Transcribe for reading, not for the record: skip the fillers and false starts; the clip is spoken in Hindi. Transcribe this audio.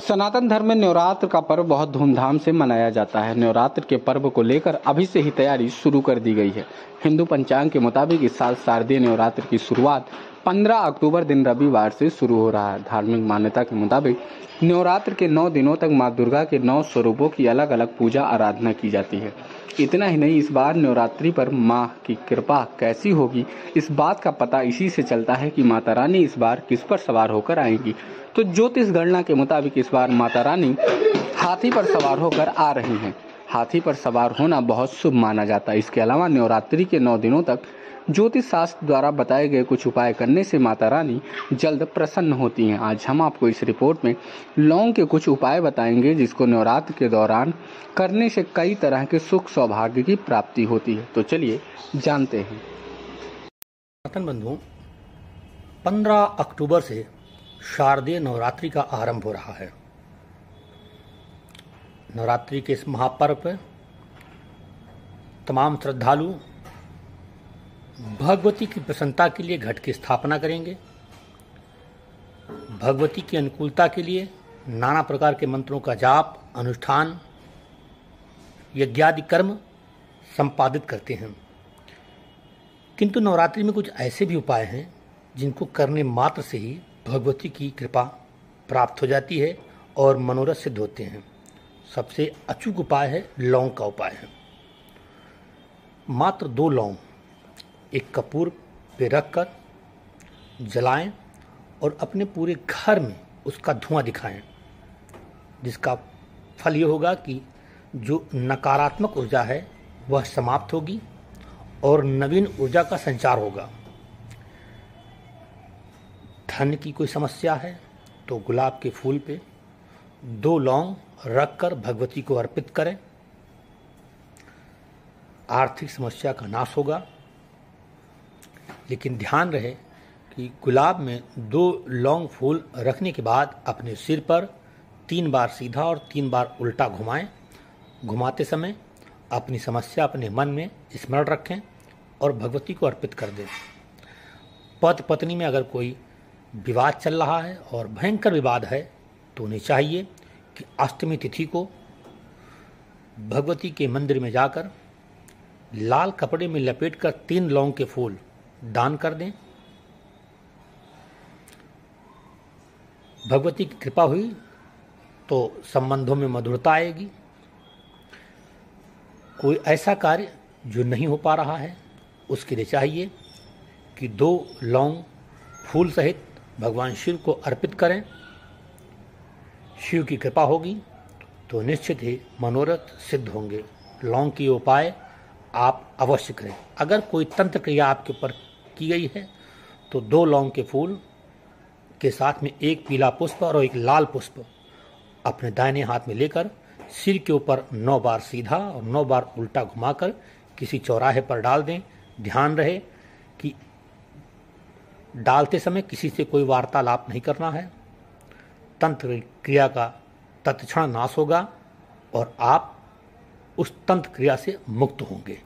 सनातन धर्म में नवरात्र का पर्व बहुत धूमधाम से मनाया जाता है। नवरात्र के पर्व को लेकर अभी से ही तैयारी शुरू कर दी गई है। हिंदू पंचांग के मुताबिक इस साल शारदीय नवरात्र की शुरुआत 15 अक्टूबर दिन रविवार से शुरू हो रहा है। धार्मिक मान्यता के मुताबिक नवरात्र के 9 दिनों तक मां दुर्गा के 9 स्वरूपों की अलग अलग पूजा आराधना की जाती है। इतना ही नहीं, इस बार नवरात्रि पर मां की कृपा कैसी होगी, इस बात का पता इसी से चलता है कि माता रानी इस बार किस पर सवार होकर आएंगी। तो ज्योतिष गणना के मुताबिक इस बार माता रानी हाथी पर सवार होकर आ रही हैं। हाथी पर सवार होना बहुत शुभ माना जाता है। इसके अलावा नवरात्रि के 9 दिनों तक ज्योतिष शास्त्र द्वारा बताए गए कुछ उपाय करने से माता रानी जल्द प्रसन्न होती हैं। आज हम आपको इस रिपोर्ट में लौंग के कुछ उपाय बताएंगे जिसको नवरात्र के दौरान करने से कई तरह के सुख सौभाग्य की प्राप्ति होती है। तो चलिए जानते हैं। सनातन बंधुओं, 15 अक्टूबर से शारदीय नवरात्रि का आरंभ हो रहा है। नवरात्रि के इस महापर्व पर तमाम श्रद्धालु भगवती की प्रसन्नता के लिए घट की स्थापना करेंगे। भगवती की अनुकूलता के लिए नाना प्रकार के मंत्रों का जाप, अनुष्ठान, यज्ञादि कर्म संपादित करते हैं। किंतु नवरात्रि में कुछ ऐसे भी उपाय हैं जिनको करने मात्र से ही भगवती की कृपा प्राप्त हो जाती है और मनोरथ सिद्ध होते हैं। सबसे अचूक उपाय है लौंग का उपाय है। मात्र 2 लौंग एक कपूर पे रखकर जलाएं और अपने पूरे घर में उसका धुआं दिखाएं, जिसका फल ये होगा कि जो नकारात्मक ऊर्जा है वह समाप्त होगी और नवीन ऊर्जा का संचार होगा। धन की कोई समस्या है तो गुलाब के फूल पे 2 लौंग रखकर भगवती को अर्पित करें। आर्थिक समस्या का नाश होगा। लेकिन ध्यान रहे कि गुलाब में 2 लौंग फूल रखने के बाद अपने सिर पर 3 बार सीधा और 3 बार उल्टा घुमाएं। घुमाते समय अपनी समस्या अपने मन में स्मरण रखें और भगवती को अर्पित कर दें। पति पत्नी में अगर कोई विवाद चल रहा है और भयंकर विवाद है तो उन्हें चाहिए कि अष्टमी तिथि को भगवती के मंदिर में जाकर लाल कपड़े में लपेटकर 3 लौंग के फूल दान कर दें। भगवती की कृपा हुई तो संबंधों में मधुरता आएगी। कोई ऐसा कार्य जो नहीं हो पा रहा है उसके लिए चाहिए कि 2 लौंग फूल सहित भगवान शिव को अर्पित करें। शिव की कृपा होगी तो निश्चित ही मनोरथ सिद्ध होंगे। लौंग की उपाय आप अवश्य करें। अगर कोई तंत्र क्रिया आपके ऊपर की गई है तो 2 लौंग के फूल के साथ में 1 पीला पुष्प और 1 लाल पुष्प अपने दाहिने हाथ में लेकर सिर के ऊपर 9 बार सीधा और 9 बार उल्टा घुमाकर किसी चौराहे पर डाल दें। ध्यान रहे कि डालते समय किसी से कोई वार्तालाप नहीं करना है। तंत्र क्रिया का तत्क्षण नाश होगा और आप उस तंत्र क्रिया से मुक्त होंगे।